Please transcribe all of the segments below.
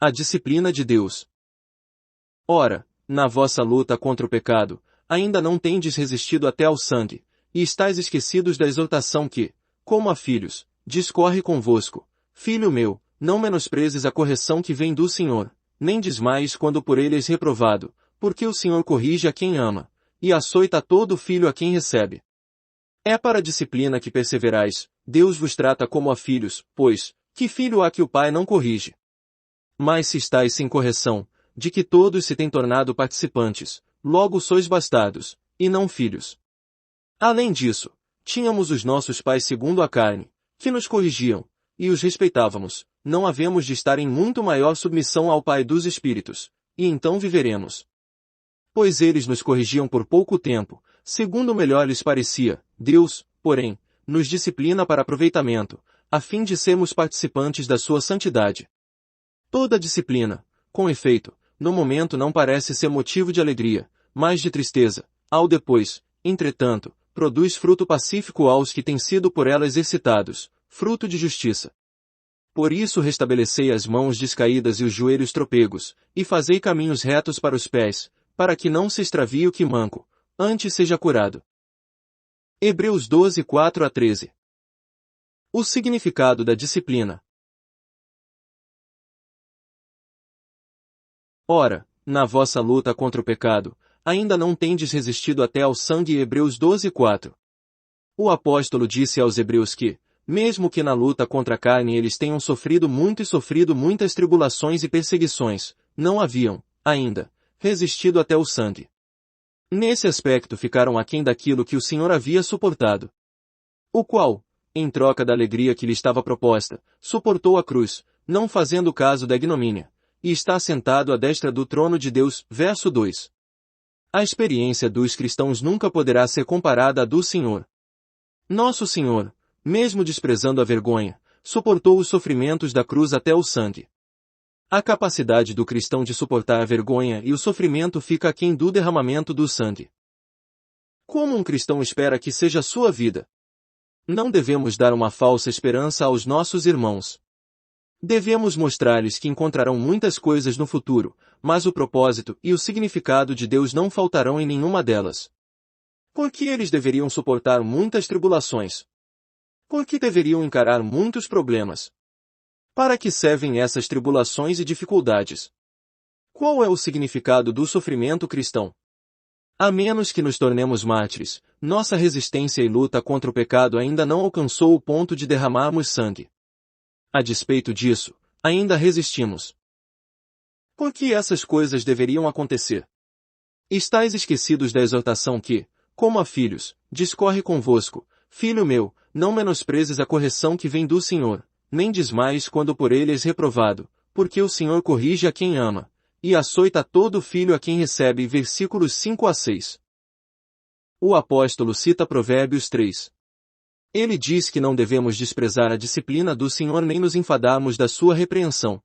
A disciplina de Deus. Ora, na vossa luta contra o pecado, ainda não tendes resistido até ao sangue, e estáis esquecidos da exortação que, como a filhos, discorre convosco. Filho meu, não menosprezes a correção que vem do Senhor, nem desmaies quando por ele és reprovado, porque o Senhor corrige a quem ama, e açoita todo filho a quem recebe. É para a disciplina que perseverais, Deus vos trata como a filhos, pois, que filho há que o pai não corrige? Mas se estáis sem correção, de que todos se têm tornado participantes, logo sois bastardos, e não filhos. Além disso, tínhamos os nossos pais segundo a carne, que nos corrigiam, e os respeitávamos, não havemos de estar em muito maior submissão ao Pai dos Espíritos, e então viveremos. Pois eles nos corrigiam por pouco tempo, segundo melhor lhes parecia, Deus, porém, nos disciplina para aproveitamento, a fim de sermos participantes da sua santidade. Toda disciplina, com efeito, no momento não parece ser motivo de alegria, mas de tristeza, ao depois, entretanto, produz fruto pacífico aos que têm sido por ela exercitados, fruto de justiça. Por isso restabelecei as mãos descaídas e os joelhos tropegos, e fazei caminhos retos para os pés, para que não se extravie o que manco, antes seja curado. Hebreus 12, 4-13. O significado da disciplina. Ora, na vossa luta contra o pecado, ainda não tendes resistido até ao sangue. Hebreus 12, 4. O apóstolo disse aos hebreus que, mesmo que na luta contra a carne eles tenham sofrido muito e sofrido muitas tribulações e perseguições, não haviam, ainda, resistido até o sangue. Nesse aspecto ficaram aquém daquilo que o Senhor havia suportado. O qual, em troca da alegria que lhe estava proposta, suportou a cruz, não fazendo caso da ignomínia, e está sentado à destra do trono de Deus. Verso 2. A experiência dos cristãos nunca poderá ser comparada à do Senhor. Nosso Senhor, mesmo desprezando a vergonha, suportou os sofrimentos da cruz até o sangue. A capacidade do cristão de suportar a vergonha e o sofrimento fica aquém do derramamento do sangue. Como um cristão espera que seja a sua vida? Não devemos dar uma falsa esperança aos nossos irmãos. Devemos mostrar-lhes que encontrarão muitas coisas no futuro, mas o propósito e o significado de Deus não faltarão em nenhuma delas. Por que eles deveriam suportar muitas tribulações? Por que deveriam encarar muitos problemas? Para que servem essas tribulações e dificuldades? Qual é o significado do sofrimento cristão? A menos que nos tornemos mártires, nossa resistência e luta contra o pecado ainda não alcançou o ponto de derramarmos sangue. A despeito disso, ainda resistimos. Por que essas coisas deveriam acontecer? Estais esquecidos da exortação que, como a filhos, discorre convosco. Filho meu, não menosprezes a correção que vem do Senhor, nem desmaies quando por ele és reprovado, porque o Senhor corrige a quem ama, e açoita todo filho a quem recebe. Versículos 5-6. O apóstolo cita Provérbios 3. Ele diz que não devemos desprezar a disciplina do Senhor nem nos enfadarmos da sua repreensão.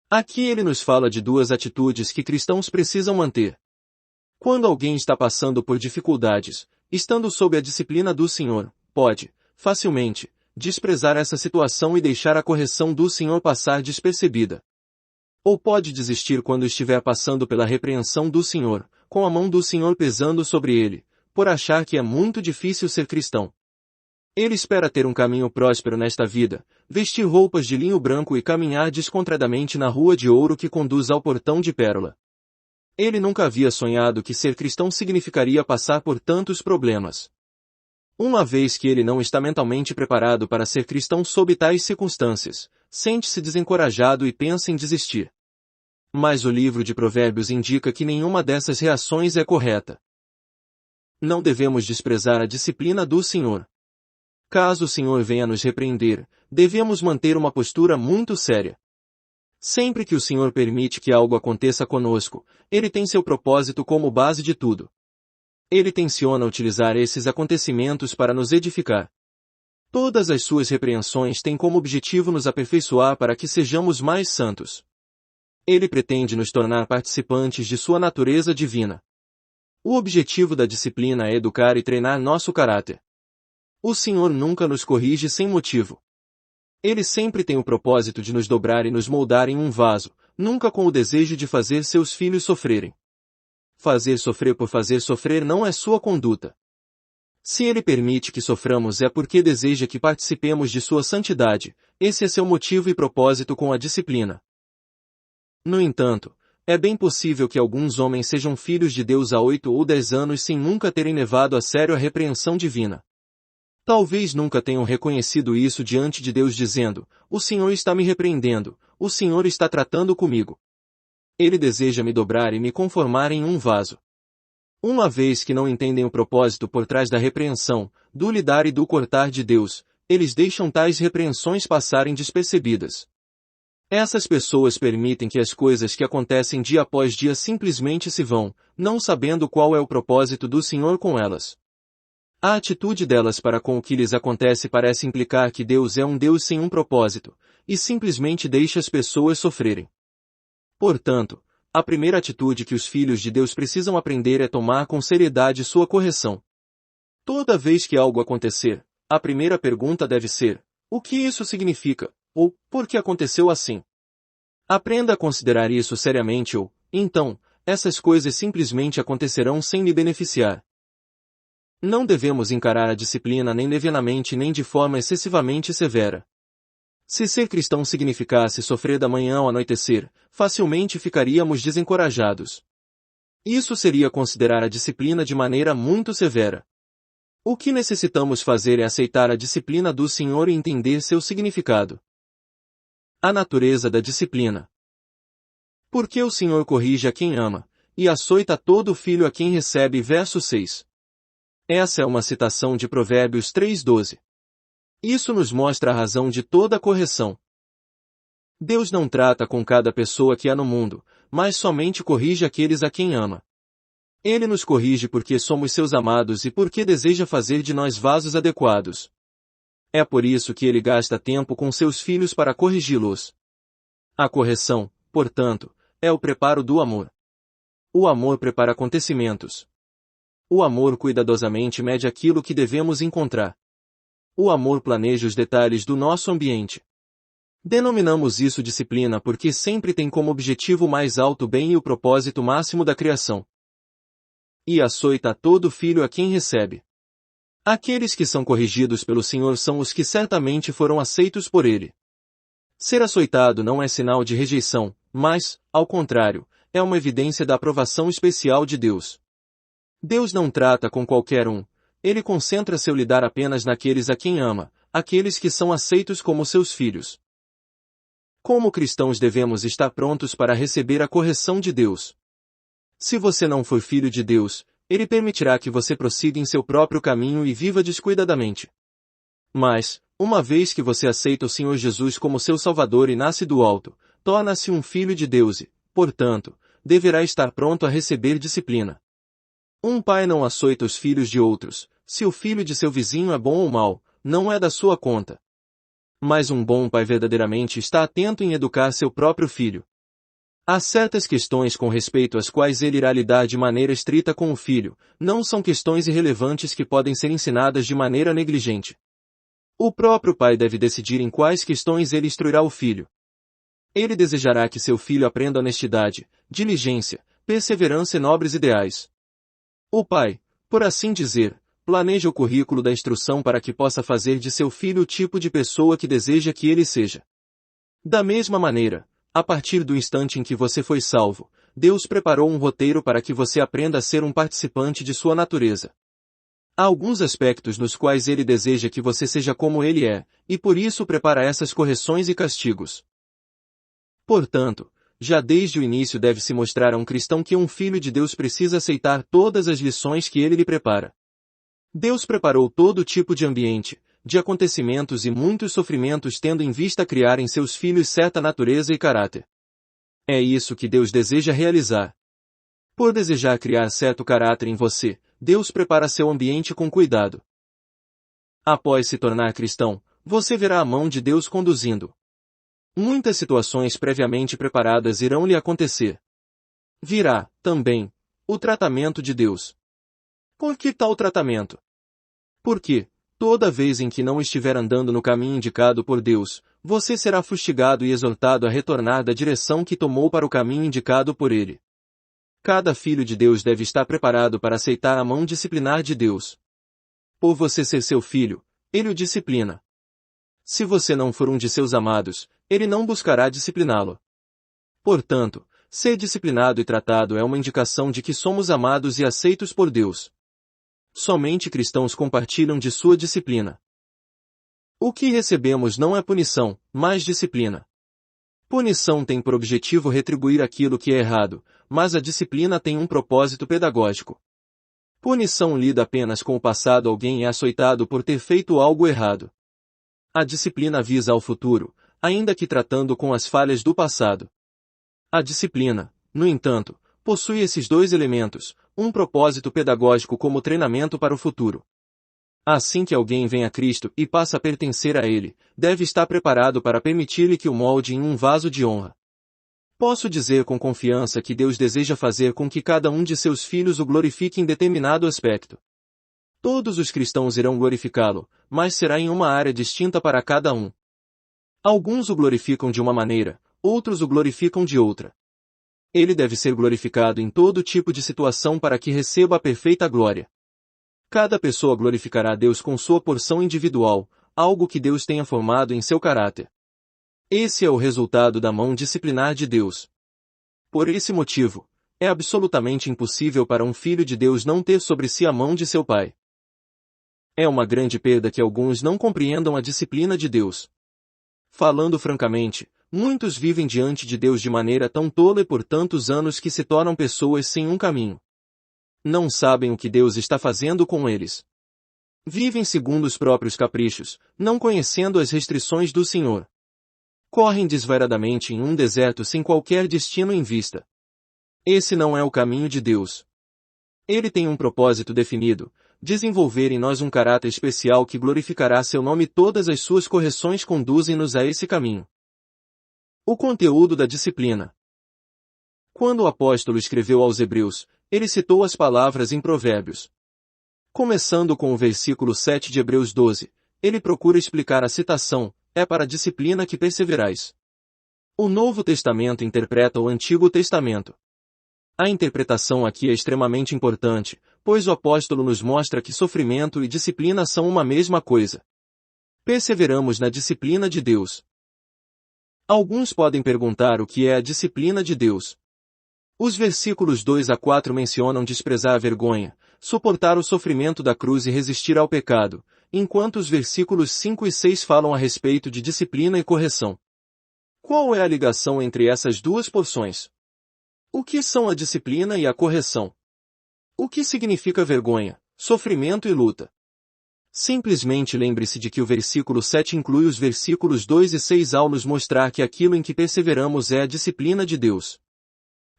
Aqui ele nos fala de duas atitudes que cristãos precisam manter. Quando alguém está passando por dificuldades, estando sob a disciplina do Senhor, pode, facilmente, desprezar essa situação e deixar a correção do Senhor passar despercebida. Ou pode desistir quando estiver passando pela repreensão do Senhor, com a mão do Senhor pesando sobre ele, por achar que é muito difícil ser cristão. Ele espera ter um caminho próspero nesta vida, vestir roupas de linho branco e caminhar descontradamente na rua de ouro que conduz ao portão de pérola. Ele nunca havia sonhado que ser cristão significaria passar por tantos problemas. Uma vez que ele não está mentalmente preparado para ser cristão sob tais circunstâncias, sente-se desencorajado e pensa em desistir. Mas o livro de Provérbios indica que nenhuma dessas reações é correta. Não devemos desprezar a disciplina do Senhor. Caso o Senhor venha nos repreender, devemos manter uma postura muito séria. Sempre que o Senhor permite que algo aconteça conosco, Ele tem seu propósito como base de tudo. Ele tenciona utilizar esses acontecimentos para nos edificar. Todas as suas repreensões têm como objetivo nos aperfeiçoar para que sejamos mais santos. Ele pretende nos tornar participantes de sua natureza divina. O objetivo da disciplina é educar e treinar nosso caráter. O Senhor nunca nos corrige sem motivo. Ele sempre tem o propósito de nos dobrar e nos moldar em um vaso, nunca com o desejo de fazer seus filhos sofrerem. Fazer sofrer por fazer sofrer não é sua conduta. Se ele permite que soframos é porque deseja que participemos de sua santidade, esse é seu motivo e propósito com a disciplina. No entanto, é bem possível que alguns homens sejam filhos de Deus há 8 ou 10 anos sem nunca terem levado a sério a repreensão divina. Talvez nunca tenham reconhecido isso diante de Deus dizendo, o Senhor está me repreendendo, o Senhor está tratando comigo. Ele deseja me dobrar e me conformar em um vaso. Uma vez que não entendem o propósito por trás da repreensão, do lidar e do cortar de Deus, eles deixam tais repreensões passarem despercebidas. Essas pessoas permitem que as coisas que acontecem dia após dia simplesmente se vão, não sabendo qual é o propósito do Senhor com elas. A atitude delas para com o que lhes acontece parece implicar que Deus é um Deus sem um propósito, e simplesmente deixa as pessoas sofrerem. Portanto, a primeira atitude que os filhos de Deus precisam aprender é tomar com seriedade sua correção. Toda vez que algo acontecer, a primeira pergunta deve ser, o que isso significa? Ou, por que aconteceu assim? Aprenda a considerar isso seriamente ou, então, essas coisas simplesmente acontecerão sem lhe beneficiar. Não devemos encarar a disciplina nem levianamente nem de forma excessivamente severa. Se ser cristão significasse sofrer da manhã ao anoitecer, facilmente ficaríamos desencorajados. Isso seria considerar a disciplina de maneira muito severa. O que necessitamos fazer é aceitar a disciplina do Senhor e entender seu significado. A natureza da disciplina. Porque o Senhor corrige a quem ama, e açoita todo filho a quem recebe. Verso 6. Essa é uma citação de Provérbios 3:12. Isso nos mostra a razão de toda a correção. Deus não trata com cada pessoa que há no mundo, mas somente corrige aqueles a quem ama. Ele nos corrige porque somos seus amados e porque deseja fazer de nós vasos adequados. É por isso que ele gasta tempo com seus filhos para corrigi-los. A correção, portanto, é o preparo do amor. O amor prepara acontecimentos. O amor cuidadosamente mede aquilo que devemos encontrar. O amor planeja os detalhes do nosso ambiente. Denominamos isso disciplina porque sempre tem como objetivo mais alto o bem e o propósito máximo da criação. E açoita todo filho a quem recebe. Aqueles que são corrigidos pelo Senhor são os que certamente foram aceitos por Ele. Ser açoitado não é sinal de rejeição, mas, ao contrário, é uma evidência da aprovação especial de Deus. Deus não trata com qualquer um. Ele concentra seu lidar apenas naqueles a quem ama, aqueles que são aceitos como seus filhos. Como cristãos devemos estar prontos para receber a correção de Deus. Se você não for filho de Deus, Ele permitirá que você prossiga em seu próprio caminho e viva descuidadamente. Mas, uma vez que você aceita o Senhor Jesus como seu Salvador e nasce do alto, torna-se um filho de Deus e, portanto, deverá estar pronto a receber disciplina. Um pai não açoita os filhos de outros. Se o filho de seu vizinho é bom ou mau, não é da sua conta. Mas um bom pai verdadeiramente está atento em educar seu próprio filho. Há certas questões com respeito às quais ele irá lidar de maneira estrita com o filho, não são questões irrelevantes que podem ser ensinadas de maneira negligente. O próprio pai deve decidir em quais questões ele instruirá o filho. Ele desejará que seu filho aprenda honestidade, diligência, perseverança e nobres ideais. O pai, por assim dizer, planeja o currículo da instrução para que possa fazer de seu filho o tipo de pessoa que deseja que ele seja. Da mesma maneira, a partir do instante em que você foi salvo, Deus preparou um roteiro para que você aprenda a ser um participante de sua natureza. Há alguns aspectos nos quais ele deseja que você seja como ele é, e por isso prepara essas correções e castigos. Portanto, já desde o início deve-se mostrar a um cristão que um filho de Deus precisa aceitar todas as lições que ele lhe prepara. Deus preparou todo tipo de ambiente, de acontecimentos e muitos sofrimentos tendo em vista criar em seus filhos certa natureza e caráter. É isso que Deus deseja realizar. Por desejar criar certo caráter em você, Deus prepara seu ambiente com cuidado. Após se tornar cristão, você verá a mão de Deus conduzindo. Muitas situações previamente preparadas irão lhe acontecer. Virá, também, o tratamento de Deus. Por que tal tratamento? Porque, toda vez em que não estiver andando no caminho indicado por Deus, você será fustigado e exortado a retornar da direção que tomou para o caminho indicado por ele. Cada filho de Deus deve estar preparado para aceitar a mão disciplinar de Deus. Por você ser seu filho, ele o disciplina. Se você não for um de seus amados, ele não buscará discipliná-lo. Portanto, ser disciplinado e tratado é uma indicação de que somos amados e aceitos por Deus. Somente cristãos compartilham de sua disciplina. O que recebemos não é punição, mas disciplina. Punição tem por objetivo retribuir aquilo que é errado, mas a disciplina tem um propósito pedagógico. Punição lida apenas com o passado, alguém é açoitado por ter feito algo errado. A disciplina visa ao futuro, ainda que tratando com as falhas do passado. A disciplina, no entanto, possui esses dois elementos, um propósito pedagógico como treinamento para o futuro. Assim que alguém vem a Cristo e passa a pertencer a Ele, deve estar preparado para permitir-lhe que o molde em um vaso de honra. Posso dizer com confiança que Deus deseja fazer com que cada um de seus filhos o glorifique em determinado aspecto. Todos os cristãos irão glorificá-lo, mas será em uma área distinta para cada um. Alguns o glorificam de uma maneira, outros o glorificam de outra. Ele deve ser glorificado em todo tipo de situação para que receba a perfeita glória. Cada pessoa glorificará Deus com sua porção individual, algo que Deus tenha formado em seu caráter. Esse é o resultado da mão disciplinar de Deus. Por esse motivo, é absolutamente impossível para um filho de Deus não ter sobre si a mão de seu pai. É uma grande perda que alguns não compreendam a disciplina de Deus. Falando francamente, muitos vivem diante de Deus de maneira tão tola e por tantos anos que se tornam pessoas sem um caminho. Não sabem o que Deus está fazendo com eles. Vivem segundo os próprios caprichos, não conhecendo as restrições do Senhor. Correm desvairadamente em um deserto sem qualquer destino em vista. Esse não é o caminho de Deus. Ele tem um propósito definido, desenvolver em nós um caráter especial que glorificará seu nome. Todas as suas correções conduzem-nos a esse caminho. O conteúdo da disciplina. Quando o apóstolo escreveu aos Hebreus, ele citou as palavras em Provérbios. Começando com o versículo 7 de Hebreus 12, ele procura explicar a citação, é para a disciplina que perseverais. O Novo Testamento interpreta o Antigo Testamento. A interpretação aqui é extremamente importante, pois o apóstolo nos mostra que sofrimento e disciplina são uma mesma coisa. Perseveramos na disciplina de Deus. Alguns podem perguntar o que é a disciplina de Deus. Os versículos 2 a 4 mencionam desprezar a vergonha, suportar o sofrimento da cruz e resistir ao pecado, enquanto os versículos 5 e 6 falam a respeito de disciplina e correção. Qual é a ligação entre essas duas porções? O que são a disciplina e a correção? O que significa vergonha, sofrimento e luta? Simplesmente lembre-se de que o versículo 7 inclui os versículos 2 e 6 ao nos mostrar que aquilo em que perseveramos é a disciplina de Deus.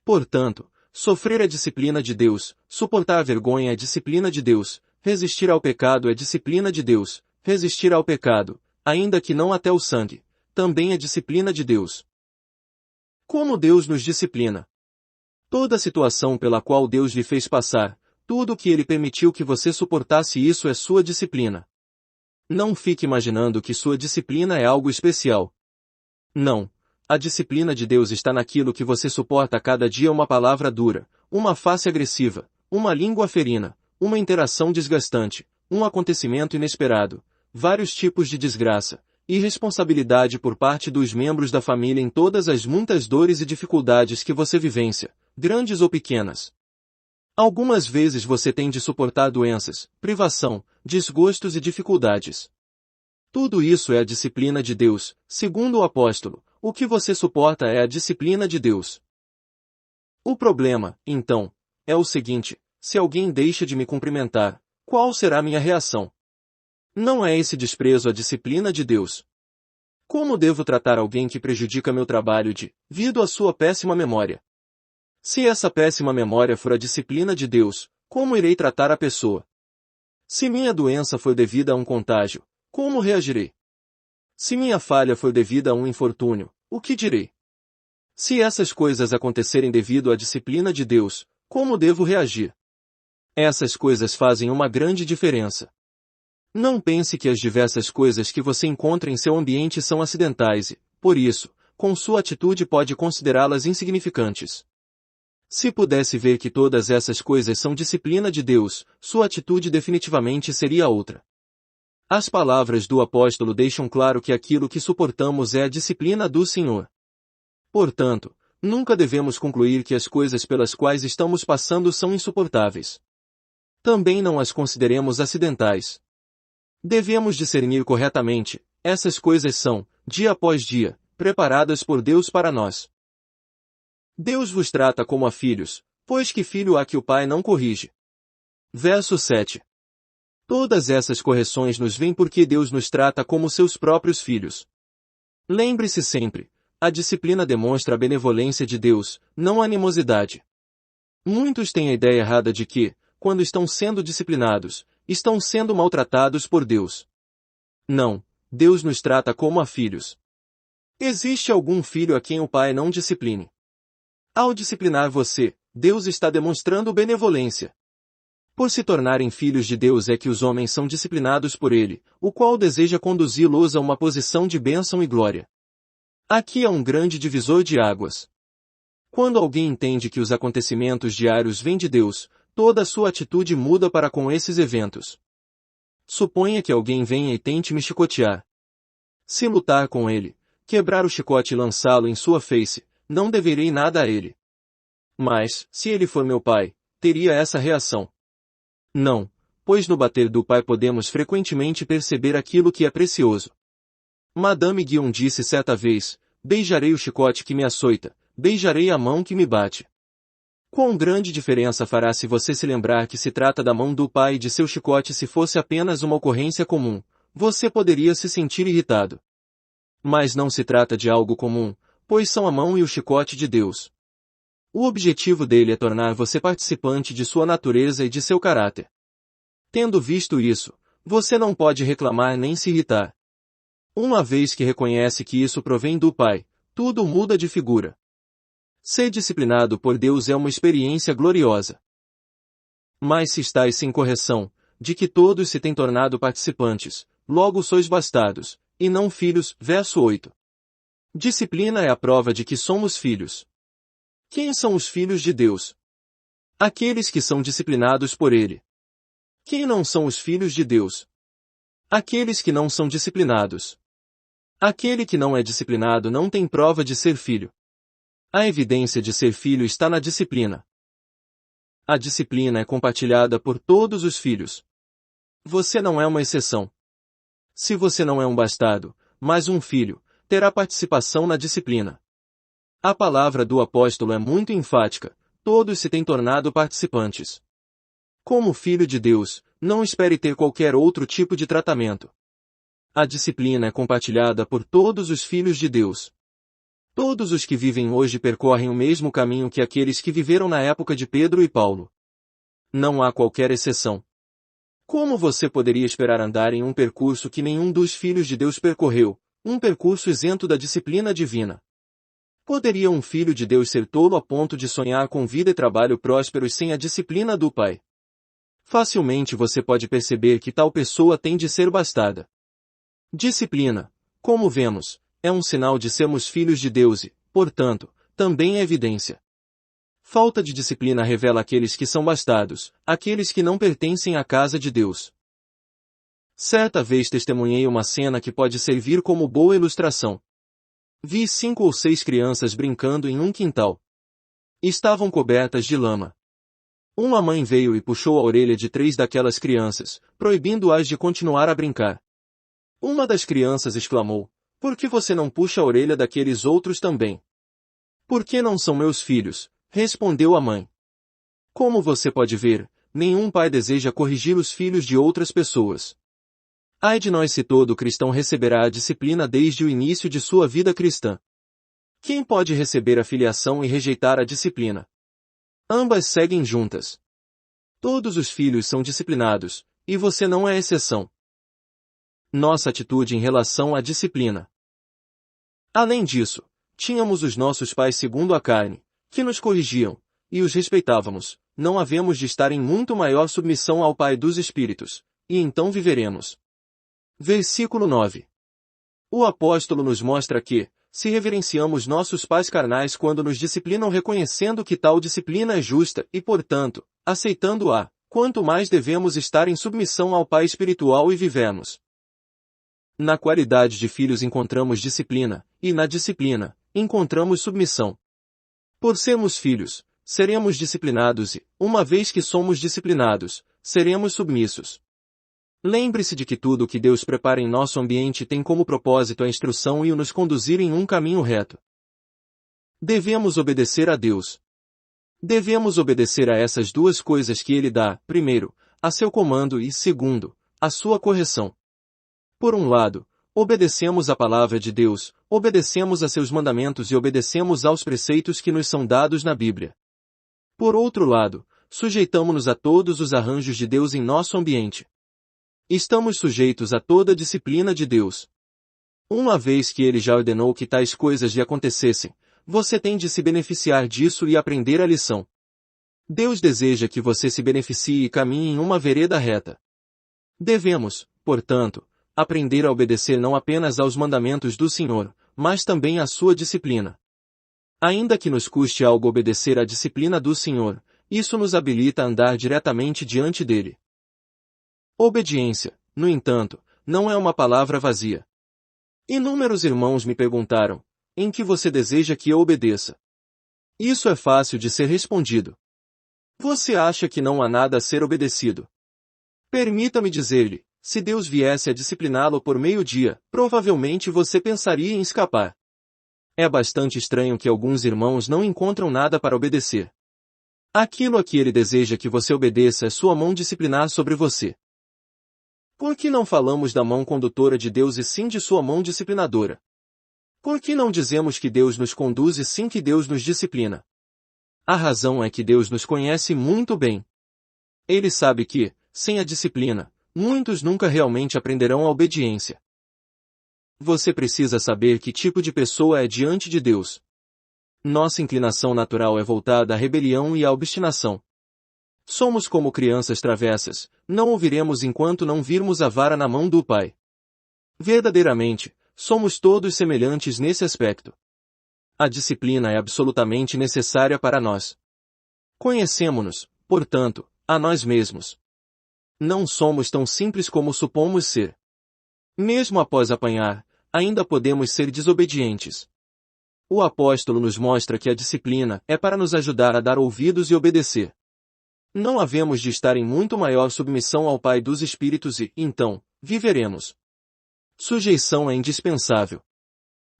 Portanto, sofrer é disciplina de Deus, suportar a vergonha é disciplina de Deus, resistir ao pecado é disciplina de Deus, resistir ao pecado, ainda que não até o sangue, também é disciplina de Deus. Como Deus nos disciplina? Toda a situação pela qual Deus lhe fez passar, tudo o que Ele permitiu que você suportasse, isso é sua disciplina. Não fique imaginando que sua disciplina é algo especial. Não. A disciplina de Deus está naquilo que você suporta a cada dia: uma palavra dura, uma face agressiva, uma língua ferina, uma interação desgastante, um acontecimento inesperado, vários tipos de desgraça, irresponsabilidade por parte dos membros da família em todas as muitas dores e dificuldades que você vivencia, grandes ou pequenas. Algumas vezes você tem de suportar doenças, privação, desgostos e dificuldades. Tudo isso é a disciplina de Deus, segundo o apóstolo. O que você suporta é a disciplina de Deus. O problema, então, é o seguinte: se alguém deixa de me cumprimentar, qual será minha reação? Não é esse desprezo à disciplina de Deus. Como devo tratar alguém que prejudica meu trabalho devido à sua péssima memória? Se essa péssima memória for a disciplina de Deus, como irei tratar a pessoa? Se minha doença for devida a um contágio, como reagirei? Se minha falha for devida a um infortúnio, o que direi? Se essas coisas acontecerem devido à disciplina de Deus, como devo reagir? Essas coisas fazem uma grande diferença. Não pense que as diversas coisas que você encontra em seu ambiente são acidentais e, por isso, com sua atitude pode considerá-las insignificantes. Se pudesse ver que todas essas coisas são disciplina de Deus, sua atitude definitivamente seria outra. As palavras do apóstolo deixam claro que aquilo que suportamos é a disciplina do Senhor. Portanto, nunca devemos concluir que as coisas pelas quais estamos passando são insuportáveis. Também não as consideremos acidentais. Devemos discernir corretamente, essas coisas são, dia após dia, preparadas por Deus para nós. Deus vos trata como a filhos, pois que filho há que o pai não corrige? Verso 7. Todas essas correções nos vêm porque Deus nos trata como seus próprios filhos. Lembre-se sempre, a disciplina demonstra a benevolência de Deus, não a animosidade. Muitos têm a ideia errada de que, quando estão sendo disciplinados, estão sendo maltratados por Deus. Não, Deus nos trata como a filhos. Existe algum filho a quem o pai não discipline? Ao disciplinar você, Deus está demonstrando benevolência. Por se tornarem filhos de Deus é que os homens são disciplinados por Ele, o qual deseja conduzi-los a uma posição de bênção e glória. Aqui há um grande divisor de águas. Quando alguém entende que os acontecimentos diários vêm de Deus, toda a sua atitude muda para com esses eventos. Suponha que alguém venha e tente me chicotear. Se lutar com ele, quebrar o chicote e lançá-lo em sua face, não deverei nada a ele. Mas, se ele for meu pai, teria essa reação. Não, pois no bater do pai podemos frequentemente perceber aquilo que é precioso. Madame Guion disse certa vez, beijarei o chicote que me açoita, beijarei a mão que me bate. Quão grande diferença fará se você se lembrar que se trata da mão do pai e de seu chicote se fosse apenas uma ocorrência comum, você poderia se sentir irritado. Mas não se trata de algo comum, pois são a mão e o chicote de Deus. O objetivo dele é tornar você participante de sua natureza e de seu caráter. Tendo visto isso, você não pode reclamar nem se irritar. Uma vez que reconhece que isso provém do Pai, tudo muda de figura. Ser disciplinado por Deus é uma experiência gloriosa. Mas se estáis sem correção, de que todos se têm tornado participantes, logo sois bastardos, e não filhos. Verso 8. Disciplina é a prova de que somos filhos. Quem são os filhos de Deus? Aqueles que são disciplinados por Ele. Quem não são os filhos de Deus? Aqueles que não são disciplinados. Aquele que não é disciplinado não tem prova de ser filho. A evidência de ser filho está na disciplina. A disciplina é compartilhada por todos os filhos. Você não é uma exceção. Se você não é um bastardo, mas um filho, terá participação na disciplina. A palavra do apóstolo é muito enfática, todos se têm tornado participantes. Como filho de Deus, não espere ter qualquer outro tipo de tratamento. A disciplina é compartilhada por todos os filhos de Deus. Todos os que vivem hoje percorrem o mesmo caminho que aqueles que viveram na época de Pedro e Paulo. Não há qualquer exceção. Como você poderia esperar andar em um percurso que nenhum dos filhos de Deus percorreu, um percurso isento da disciplina divina? Poderia um filho de Deus ser tolo a ponto de sonhar com vida e trabalho prósperos sem a disciplina do Pai? Facilmente você pode perceber que tal pessoa tem de ser bastarda. Disciplina, como vemos, é um sinal de sermos filhos de Deus e, portanto, também é evidência. Falta de disciplina revela aqueles que são bastardos, aqueles que não pertencem à casa de Deus. Certa vez testemunhei uma cena que pode servir como boa ilustração. Vi 5 ou 6 crianças brincando em um quintal. Estavam cobertas de lama. Uma mãe veio e puxou a orelha de 3 daquelas crianças, proibindo-as de continuar a brincar. Uma das crianças exclamou, por que você não puxa a orelha daqueles outros também? Por que não são meus filhos? Respondeu a mãe. Como você pode ver, nenhum pai deseja corrigir os filhos de outras pessoas. Ai de nós se todo cristão receberá a disciplina desde o início de sua vida cristã. Quem pode receber a filiação e rejeitar a disciplina? Ambas seguem juntas. Todos os filhos são disciplinados, e você não é exceção. Nossa atitude em relação à disciplina. Além disso, tínhamos os nossos pais segundo a carne, que nos corrigiam, e os respeitávamos, não havemos de estar em muito maior submissão ao Pai dos Espíritos, e então viveremos. Versículo 9. O apóstolo nos mostra que, se reverenciamos nossos pais carnais quando nos disciplinam reconhecendo que tal disciplina é justa e, portanto, aceitando-a, quanto mais devemos estar em submissão ao Pai espiritual e vivermos. Na qualidade de filhos encontramos disciplina, e na disciplina, encontramos submissão. Por sermos filhos, seremos disciplinados e, uma vez que somos disciplinados, seremos submissos. Lembre-se de que tudo o que Deus prepara em nosso ambiente tem como propósito a instrução e o nos conduzir em um caminho reto. Devemos obedecer a Deus. Devemos obedecer a essas duas coisas que Ele dá, primeiro, a seu comando e, segundo, a sua correção. Por um lado, obedecemos à palavra de Deus, obedecemos a seus mandamentos e obedecemos aos preceitos que nos são dados na Bíblia. Por outro lado, sujeitamo-nos a todos os arranjos de Deus em nosso ambiente. Estamos sujeitos a toda a disciplina de Deus. Uma vez que Ele já ordenou que tais coisas lhe acontecessem, você tem de se beneficiar disso e aprender a lição. Deus deseja que você se beneficie e caminhe em uma vereda reta. Devemos, portanto, aprender a obedecer não apenas aos mandamentos do Senhor, mas também à sua disciplina. Ainda que nos custe algo obedecer à disciplina do Senhor, isso nos habilita a andar diretamente diante dele. Obediência, no entanto, não é uma palavra vazia. Inúmeros irmãos me perguntaram, em que você deseja que eu obedeça? Isso é fácil de ser respondido. Você acha que não há nada a ser obedecido? Permita-me dizer-lhe, se Deus viesse a discipliná-lo por meio-dia, provavelmente você pensaria em escapar. É bastante estranho que alguns irmãos não encontram nada para obedecer. Aquilo a que ele deseja que você obedeça é sua mão disciplinar sobre você. Por que não falamos da mão condutora de Deus e sim de sua mão disciplinadora? Por que não dizemos que Deus nos conduz e sim que Deus nos disciplina? A razão é que Deus nos conhece muito bem. Ele sabe que, sem a disciplina, muitos nunca realmente aprenderão a obediência. Você precisa saber que tipo de pessoa é diante de Deus. Nossa inclinação natural é voltada à rebelião e à obstinação. Somos como crianças travessas, não ouviremos enquanto não virmos a vara na mão do Pai. Verdadeiramente, somos todos semelhantes nesse aspecto. A disciplina é absolutamente necessária para nós. Conhecemo-nos, portanto, a nós mesmos. Não somos tão simples como supomos ser. Mesmo após apanhar, ainda podemos ser desobedientes. O apóstolo nos mostra que a disciplina é para nos ajudar a dar ouvidos e obedecer. Não havemos de estar em muito maior submissão ao Pai dos Espíritos e, então, viveremos. Sujeição é indispensável.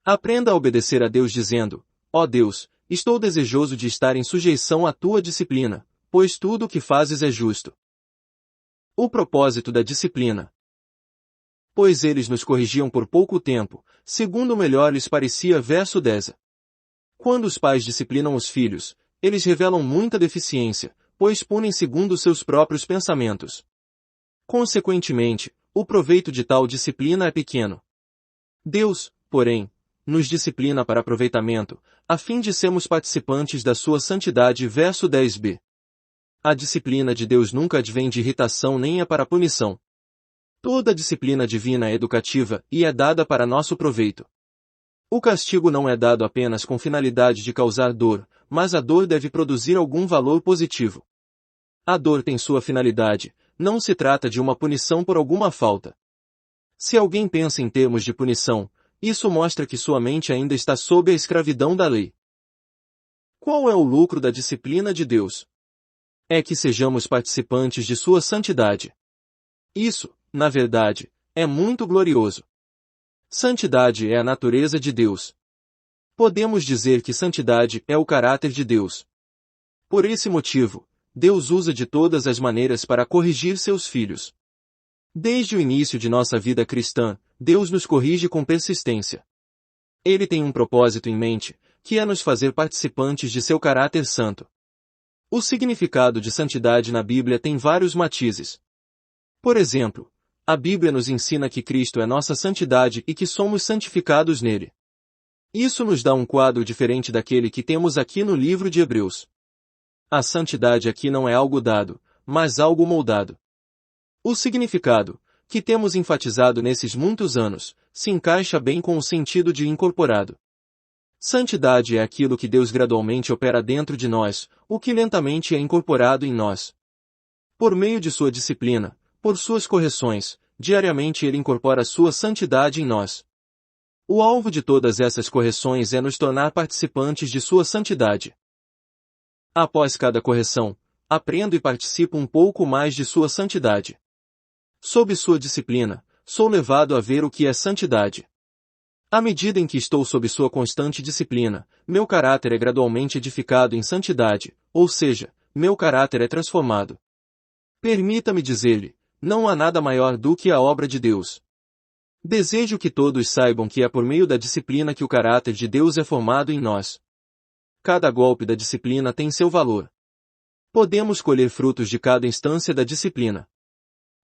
Aprenda a obedecer a Deus dizendo, ó Deus, estou desejoso de estar em sujeição à tua disciplina, pois tudo o que fazes é justo. O propósito da disciplina. Pois eles nos corrigiam por pouco tempo, segundo melhor lhes parecia. Verso 10. Quando os pais disciplinam os filhos, eles revelam muita deficiência, pois punem segundo seus próprios pensamentos. Consequentemente, o proveito de tal disciplina é pequeno. Deus, porém, nos disciplina para aproveitamento, a fim de sermos participantes da sua santidade. Verso 10b. A disciplina de Deus nunca advém de irritação nem é para punição. Toda disciplina divina é educativa e é dada para nosso proveito. O castigo não é dado apenas com finalidade de causar dor, mas a dor deve produzir algum valor positivo. A dor tem sua finalidade, não se trata de uma punição por alguma falta. Se alguém pensa em termos de punição, isso mostra que sua mente ainda está sob a escravidão da lei. Qual é o lucro da disciplina de Deus? É que sejamos participantes de sua santidade. Isso, na verdade, é muito glorioso. Santidade é a natureza de Deus. Podemos dizer que santidade é o caráter de Deus. Por esse motivo, Deus usa de todas as maneiras para corrigir seus filhos. Desde o início de nossa vida cristã, Deus nos corrige com persistência. Ele tem um propósito em mente, que é nos fazer participantes de seu caráter santo. O significado de santidade na Bíblia tem vários matizes. Por exemplo, a Bíblia nos ensina que Cristo é nossa santidade e que somos santificados nele. Isso nos dá um quadro diferente daquele que temos aqui no livro de Hebreus. A santidade aqui não é algo dado, mas algo moldado. O significado, que temos enfatizado nesses muitos anos, se encaixa bem com o sentido de incorporado. Santidade é aquilo que Deus gradualmente opera dentro de nós, o que lentamente é incorporado em nós. Por meio de sua disciplina, por suas correções, diariamente Ele incorpora sua santidade em nós. O alvo de todas essas correções é nos tornar participantes de sua santidade. Após cada correção, aprendo e participo um pouco mais de sua santidade. Sob sua disciplina, sou levado a ver o que é santidade. À medida em que estou sob sua constante disciplina, meu caráter é gradualmente edificado em santidade, ou seja, meu caráter é transformado. Permita-me dizer-lhe, não há nada maior do que a obra de Deus. Desejo que todos saibam que é por meio da disciplina que o caráter de Deus é formado em nós. Cada golpe da disciplina tem seu valor. Podemos colher frutos de cada instância da disciplina.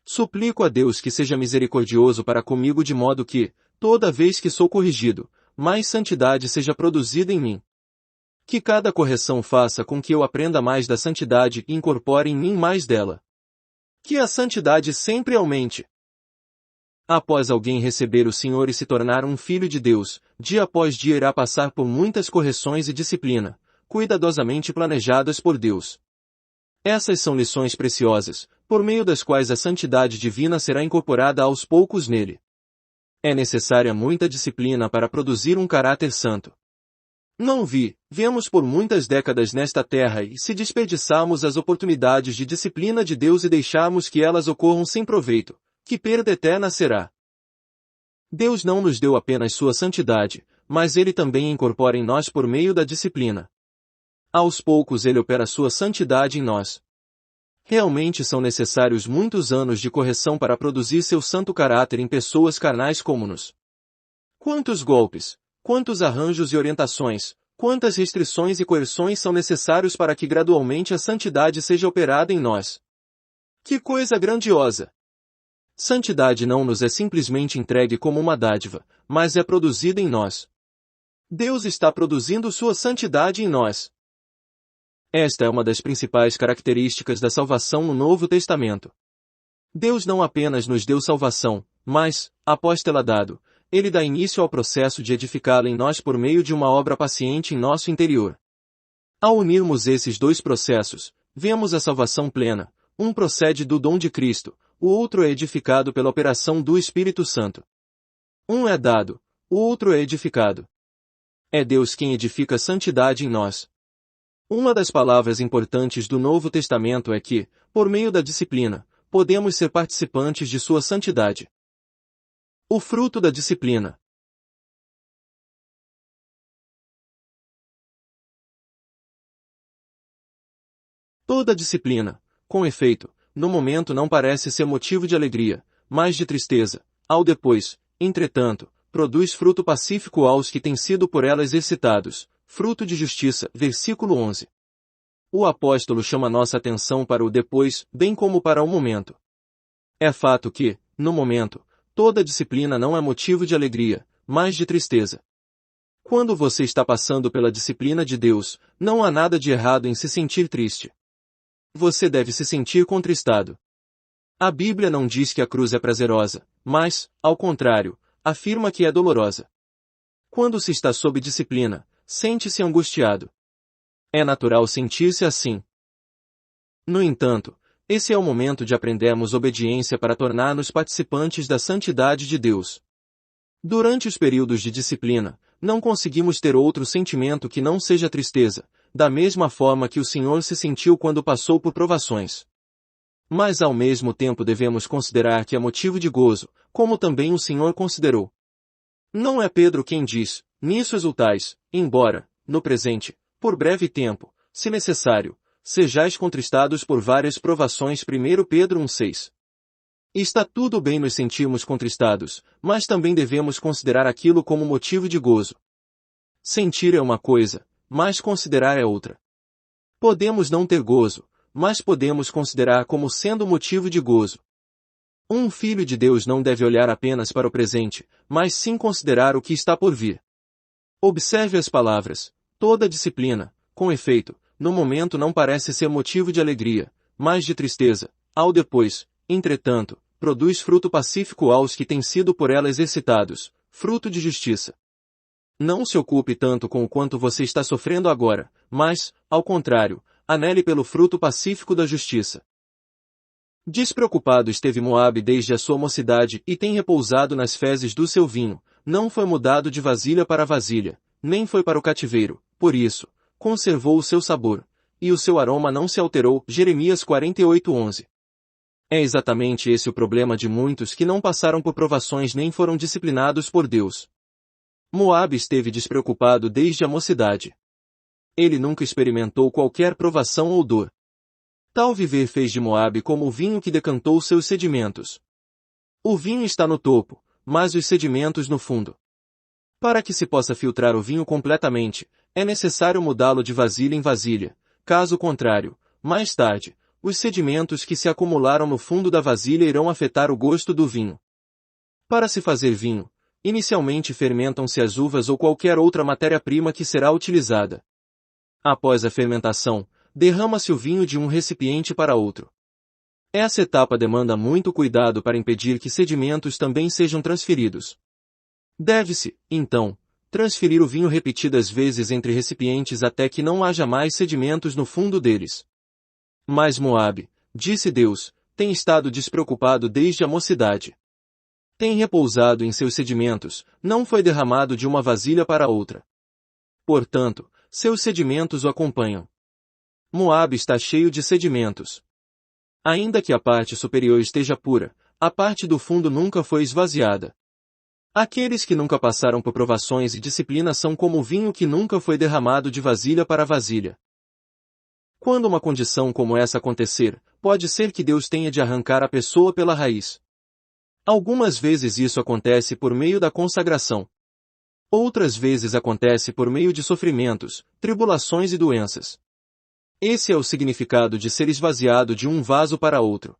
Suplico a Deus que seja misericordioso para comigo de modo que, toda vez que sou corrigido, mais santidade seja produzida em mim. Que cada correção faça com que eu aprenda mais da santidade e incorpore em mim mais dela. Que a santidade sempre aumente. Após alguém receber o Senhor e se tornar um filho de Deus, dia após dia irá passar por muitas correções e disciplina, cuidadosamente planejadas por Deus. Essas são lições preciosas, por meio das quais a santidade divina será incorporada aos poucos nele. É necessária muita disciplina para produzir um caráter santo. Não vemos por muitas décadas nesta terra e se desperdiçarmos as oportunidades de disciplina de Deus e deixarmos que elas ocorram sem proveito, que perda eterna será. Deus não nos deu apenas sua santidade, mas Ele também a incorpora em nós por meio da disciplina. Aos poucos Ele opera sua santidade em nós. Realmente são necessários muitos anos de correção para produzir seu santo caráter em pessoas carnais como nos. Quantos golpes, quantos arranjos e orientações, quantas restrições e coerções são necessários para que gradualmente a santidade seja operada em nós. Que coisa grandiosa! Santidade não nos é simplesmente entregue como uma dádiva, mas é produzida em nós. Deus está produzindo sua santidade em nós. Esta é uma das principais características da salvação no Novo Testamento. Deus não apenas nos deu salvação, mas, após tê-la dado, Ele dá início ao processo de edificá-la em nós por meio de uma obra paciente em nosso interior. Ao unirmos esses dois processos, vemos a salvação plena. Um procede do dom de Cristo, o outro é edificado pela operação do Espírito Santo. Um é dado, o outro é edificado. É Deus quem edifica a santidade em nós. Uma das palavras importantes do Novo Testamento é que, por meio da disciplina, podemos ser participantes de sua santidade. O fruto da disciplina. Toda disciplina, com efeito, no momento não parece ser motivo de alegria, mas de tristeza. Ao depois, entretanto, produz fruto pacífico aos que têm sido por ela exercitados, fruto de justiça. Versículo 11. O apóstolo chama nossa atenção para o depois, bem como para o momento. É fato que, no momento, toda disciplina não é motivo de alegria, mas de tristeza. Quando você está passando pela disciplina de Deus, não há nada de errado em se sentir triste. Você deve se sentir contristado. A Bíblia não diz que a cruz é prazerosa, mas, ao contrário, afirma que é dolorosa. Quando se está sob disciplina, sente-se angustiado. É natural sentir-se assim. No entanto, esse é o momento de aprendermos obediência para tornar-nos participantes da santidade de Deus. Durante os períodos de disciplina, não conseguimos ter outro sentimento que não seja tristeza, da mesma forma que o Senhor se sentiu quando passou por provações. Mas ao mesmo tempo devemos considerar que é motivo de gozo, como também o Senhor considerou. Não é Pedro quem diz, nisso exultais, embora, no presente, por breve tempo, se necessário, sejais contristados por várias provações. 1 Pedro 1,6. Está tudo bem nos sentirmos contristados, mas também devemos considerar aquilo como motivo de gozo. Sentir é uma coisa, mas considerar é outra. Podemos não ter gozo, mas podemos considerar como sendo motivo de gozo. Um filho de Deus não deve olhar apenas para o presente, mas sim considerar o que está por vir. Observe as palavras. Toda disciplina, com efeito, no momento não parece ser motivo de alegria, mas de tristeza. Ao depois, entretanto, produz fruto pacífico aos que têm sido por ela exercitados, fruto de justiça. Não se ocupe tanto com o quanto você está sofrendo agora, mas, ao contrário, anele pelo fruto pacífico da justiça. Despreocupado esteve Moabe desde a sua mocidade e tem repousado nas fezes do seu vinho, não foi mudado de vasilha para vasilha, nem foi para o cativeiro, por isso, conservou o seu sabor, e o seu aroma não se alterou. Jeremias 48:11. É exatamente esse o problema de muitos que não passaram por provações nem foram disciplinados por Deus. Moabe esteve despreocupado desde a mocidade. Ele nunca experimentou qualquer provação ou dor. Tal viver fez de Moabe como o vinho que decantou seus sedimentos. O vinho está no topo, mas os sedimentos no fundo. Para que se possa filtrar o vinho completamente, é necessário mudá-lo de vasilha em vasilha, caso contrário, mais tarde, os sedimentos que se acumularam no fundo da vasilha irão afetar o gosto do vinho. Para se fazer vinho, inicialmente fermentam-se as uvas ou qualquer outra matéria-prima que será utilizada. Após a fermentação, derrama-se o vinho de um recipiente para outro. Essa etapa demanda muito cuidado para impedir que sedimentos também sejam transferidos. Deve-se, então, transferir o vinho repetidas vezes entre recipientes até que não haja mais sedimentos no fundo deles. Mas Moabe, disse Deus, tem estado despreocupado desde a mocidade. Tem repousado em seus sedimentos, não foi derramado de uma vasilha para outra. Portanto, seus sedimentos o acompanham. Moabe está cheio de sedimentos. Ainda que a parte superior esteja pura, a parte do fundo nunca foi esvaziada. Aqueles que nunca passaram por provações e disciplina são como o vinho que nunca foi derramado de vasilha para vasilha. Quando uma condição como essa acontecer, pode ser que Deus tenha de arrancar a pessoa pela raiz. Algumas vezes isso acontece por meio da consagração. Outras vezes acontece por meio de sofrimentos, tribulações e doenças. Esse é o significado de ser esvaziado de um vaso para outro.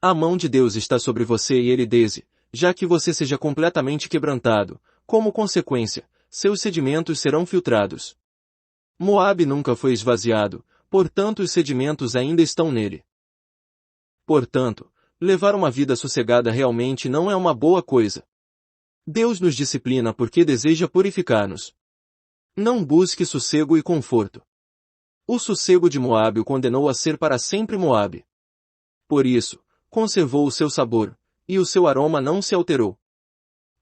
A mão de Deus está sobre você e Ele desce, já que você seja completamente quebrantado, como consequência, seus sedimentos serão filtrados. Moabe nunca foi esvaziado, portanto os sedimentos ainda estão nele. Portanto, levar uma vida sossegada realmente não é uma boa coisa. Deus nos disciplina porque deseja purificar-nos. Não busque sossego e conforto. O sossego de Moabe o condenou a ser para sempre Moabe. Por isso, conservou o seu sabor, e o seu aroma não se alterou.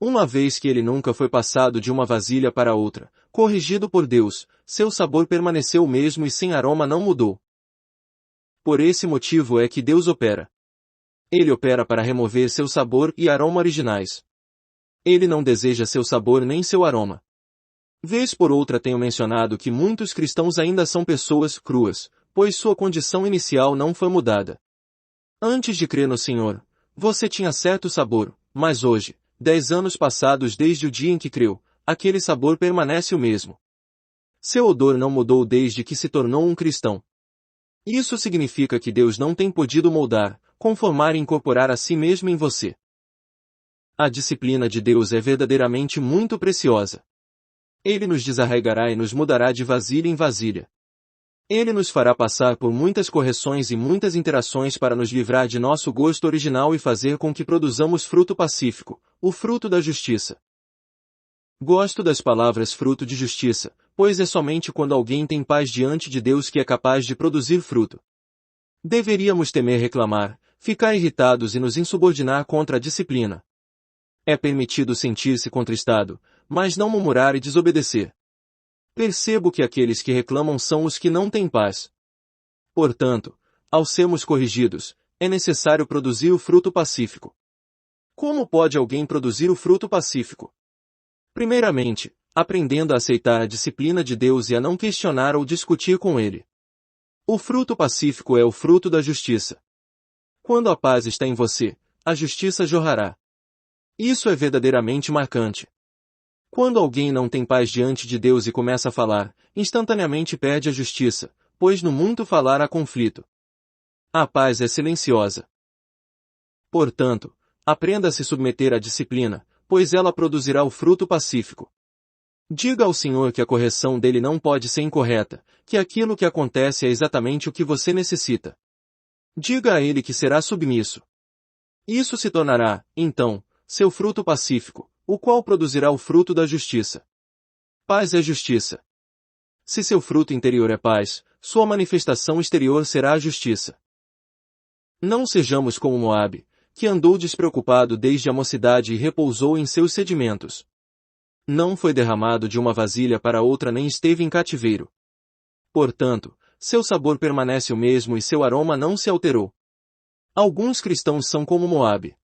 Uma vez que ele nunca foi passado de uma vasilha para outra, corrigido por Deus, seu sabor permaneceu o mesmo e sem aroma não mudou. Por esse motivo é que Deus opera. Ele opera para remover seu sabor e aroma originais. Ele não deseja seu sabor nem seu aroma. Vez por outra tenho mencionado que muitos cristãos ainda são pessoas cruas, pois sua condição inicial não foi mudada. Antes de crer no Senhor, você tinha certo sabor, mas hoje, 10 anos passados desde o dia em que creu, aquele sabor permanece o mesmo. Seu odor não mudou desde que se tornou um cristão. Isso significa que Deus não tem podido moldar, conformar e incorporar a si mesmo em você. A disciplina de Deus é verdadeiramente muito preciosa. Ele nos desarraigará e nos mudará de vasilha em vasilha. Ele nos fará passar por muitas correções e muitas interações para nos livrar de nosso gosto original e fazer com que produzamos fruto pacífico, o fruto da justiça. Gosto das palavras fruto de justiça, pois é somente quando alguém tem paz diante de Deus que é capaz de produzir fruto. Deveríamos temer reclamar, ficar irritados e nos insubordinar contra a disciplina. É permitido sentir-se contristado, mas não murmurar e desobedecer. Percebo que aqueles que reclamam são os que não têm paz. Portanto, ao sermos corrigidos, é necessário produzir o fruto pacífico. Como pode alguém produzir o fruto pacífico? Primeiramente, aprendendo a aceitar a disciplina de Deus e a não questionar ou discutir com Ele. O fruto pacífico é o fruto da justiça. Quando a paz está em você, a justiça jorrará. Isso é verdadeiramente marcante. Quando alguém não tem paz diante de Deus e começa a falar, instantaneamente perde a justiça, pois no muito falar há conflito. A paz é silenciosa. Portanto, aprenda a se submeter à disciplina, pois ela produzirá o fruto pacífico. Diga ao Senhor que a correção dele não pode ser incorreta, que aquilo que acontece é exatamente o que você necessita. Diga a ele que será submisso. Isso se tornará, então, seu fruto pacífico, o qual produzirá o fruto da justiça. Paz é justiça. Se seu fruto interior é paz, sua manifestação exterior será a justiça. Não sejamos como Moabe, que andou despreocupado desde a mocidade e repousou em seus sedimentos. Não foi derramado de uma vasilha para outra nem esteve em cativeiro. Portanto, seu sabor permanece o mesmo e seu aroma não se alterou. Alguns cristãos são como Moabe.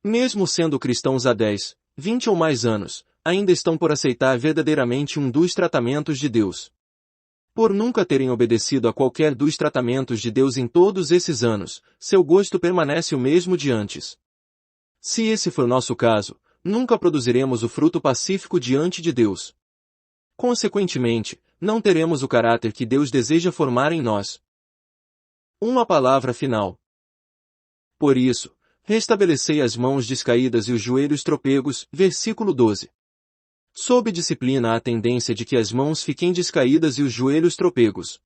Mesmo sendo cristãos há 10, 20 ou mais anos, ainda estão por aceitar verdadeiramente um dos tratamentos de Deus. Por nunca terem obedecido a qualquer dos tratamentos de Deus em todos esses anos, seu gosto permanece o mesmo de antes. Se esse for nosso caso, nunca produziremos o fruto pacífico diante de Deus. Consequentemente, não teremos o caráter que Deus deseja formar em nós. Uma palavra final. Por isso, restabelecei as mãos descaídas e os joelhos trôpegos, versículo 12. Sob disciplina há a tendência de que as mãos fiquem descaídas e os joelhos trôpegos.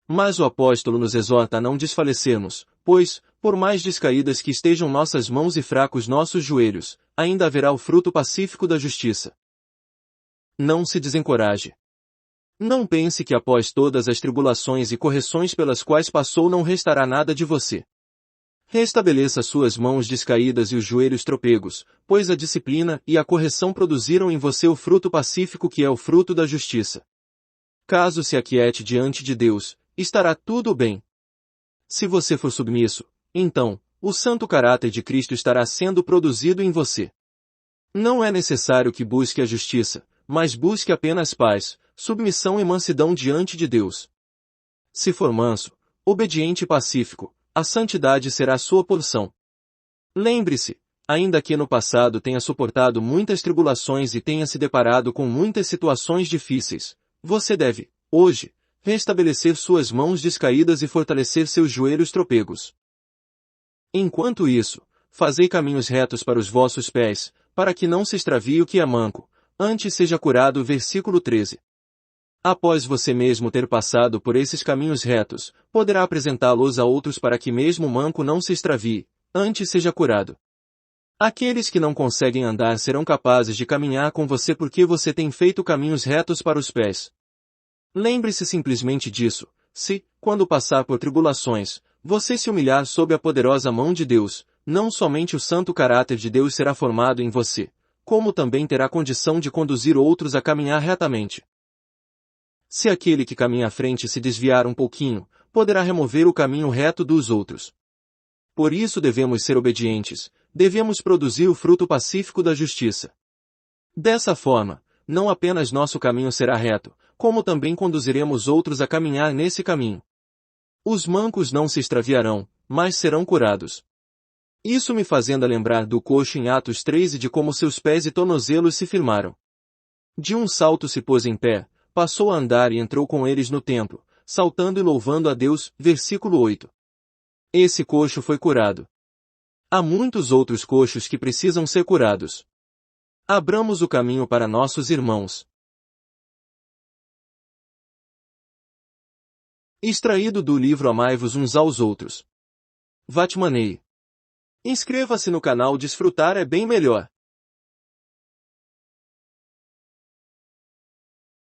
Mas o apóstolo nos exorta a não desfalecermos, pois, por mais descaídas que estejam nossas mãos e fracos nossos joelhos, ainda haverá o fruto pacífico da justiça. Não se desencoraje. Não pense que após todas as tribulações e correções pelas quais passou não restará nada de você. Restabeleça suas mãos descaídas e os joelhos trôpegos, pois a disciplina e a correção produziram em você o fruto pacífico que é o fruto da justiça. Caso se aquiete diante de Deus, estará tudo bem. Se você for submisso, então, o santo caráter de Cristo estará sendo produzido em você. Não é necessário que busque a justiça, mas busque apenas paz, submissão e mansidão diante de Deus. Se for manso, obediente e pacífico, a santidade será sua porção. Lembre-se, ainda que no passado tenha suportado muitas tribulações e tenha se deparado com muitas situações difíceis, você deve, hoje, restabelecer suas mãos descaídas e fortalecer seus joelhos trôpegos. Enquanto isso, fazei caminhos retos para os vossos pés, para que não se extravie o que é manco, antes seja curado. Versículo 13. Após você mesmo ter passado por esses caminhos retos, poderá apresentá-los a outros para que mesmo o manco não se extravie, antes seja curado. Aqueles que não conseguem andar serão capazes de caminhar com você porque você tem feito caminhos retos para os pés. Lembre-se simplesmente disso, se, quando passar por tribulações, você se humilhar sob a poderosa mão de Deus, não somente o santo caráter de Deus será formado em você, como também terá condição de conduzir outros a caminhar retamente. Se aquele que caminha à frente se desviar um pouquinho, poderá remover o caminho reto dos outros. Por isso devemos ser obedientes, devemos produzir o fruto pacífico da justiça. Dessa forma, não apenas nosso caminho será reto, como também conduziremos outros a caminhar nesse caminho. Os mancos não se extraviarão, mas serão curados. Isso me fazendo lembrar do coxo em Atos 3 e de como seus pés e tornozelos se firmaram. De um salto se pôs em pé, passou a andar e entrou com eles no templo, saltando e louvando a Deus. Versículo 8. Esse coxo foi curado. Há muitos outros coxos que precisam ser curados. Abramos o caminho para nossos irmãos. Extraído do livro Amai-vos uns aos outros. Vatmanei. Inscreva-se no canal. Desfrutar é bem melhor.